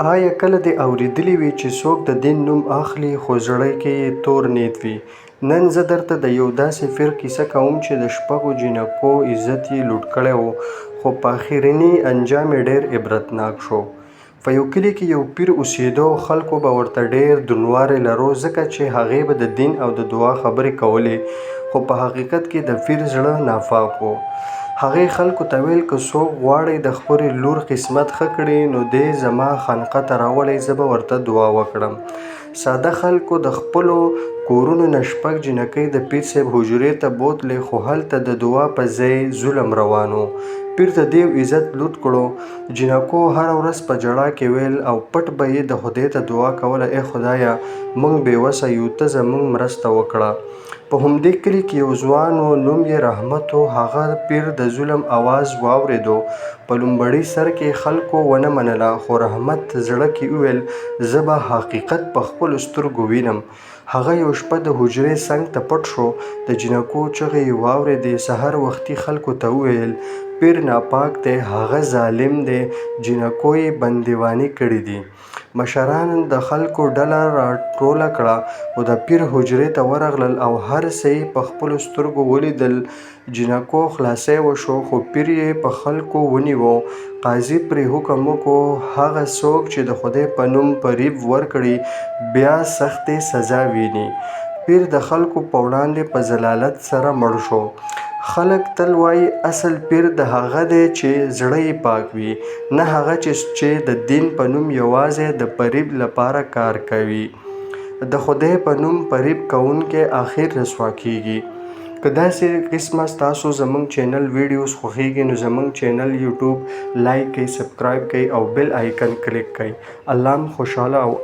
آیا کله دې اورېدلي وي چې څوک د دین نوم اخلي خو زړه کې یې تور نیت وي؟ نن زه درته د یو داسې پیر کیسه کوم چې د شپږو جینکو عزت یې لوټ کړی و، خو په اخرني انجام یې ډېر عبرتناک شو. په یو کلي کې یو پیر اوسېده او خلکو به ورته ډېر درناوی لرو، ځکه چې هغې به د دین او د دعا خبرې کولې، خو په حقیقت کې د پیر زړه ناپاک و. هغې خلکو ته ویل که څوک غواړئ د خپلې لور قسمت ښه کړي نو دی زما خانقاه ته راولئ، زه به ورته دعا وکړم. ساده خلکو د خپلو کورونو نه شپږ جینکۍ د پیر صاحب حجرې ته بوتلې، خو هلته د دعا په ځای ظلم روان و. پیر د دې عزت لوټ کړو. جینکو هره ورځ په ژړا کې ویل او پټ به یې د خدای ته دعا کوله: ای خدایه، موږ بېوسه یو، ته زموږ مرسته وکړه. په همدې کلي کې یو ځوان و، نوم یې رحمت و. هغه پیر د ظلم اواز واورېدو. په لومړي سر کې خلکو ونه منله، خو رحمت زړه کې وویل: زه به حقیقت په خپلو سترګو وینم. هغه یو شپه د حجرې څنګ ته پټ شو. د جینکو چغې یې واورېدې. سحر وختي خلکو ته وویل: پیر ناپاک دی، هغه ظالم دی، جینکو یې بندیوانې کړي دي. مشرانو د خلکو ډله راټوله کړه او د پیر حجرې ته ورغلل او هر څه یې په خپلو سترګو ولیدل. جینکو خلاصی وشو، خو پیر یې په خلکو ونیو. قاضي پرې حکم وکړ: هغه څوک چې د خدای په نوم فریب ورکړي بیا سختې سزا ویني. پیر د خلکو په وړاندې په ذلالت سره مړ شو. خلک تل وایي اصل پیر د هغه دی چې زړه یې پاک وي، نه هغه چې د دین په نوم یوازې د فریب لپاره کار کوي. د خدای په نوم فریب کوونکی آخر رسوا کیږي. که داسې قسمه ستاسو زموږ چینل ویډیوز خوښیږي نو زموږ چینل یوټیوب لایک کړئ، سبسکرایب کړئ او بیل آیکن کلیک کړئ. الله مو خوشحاله او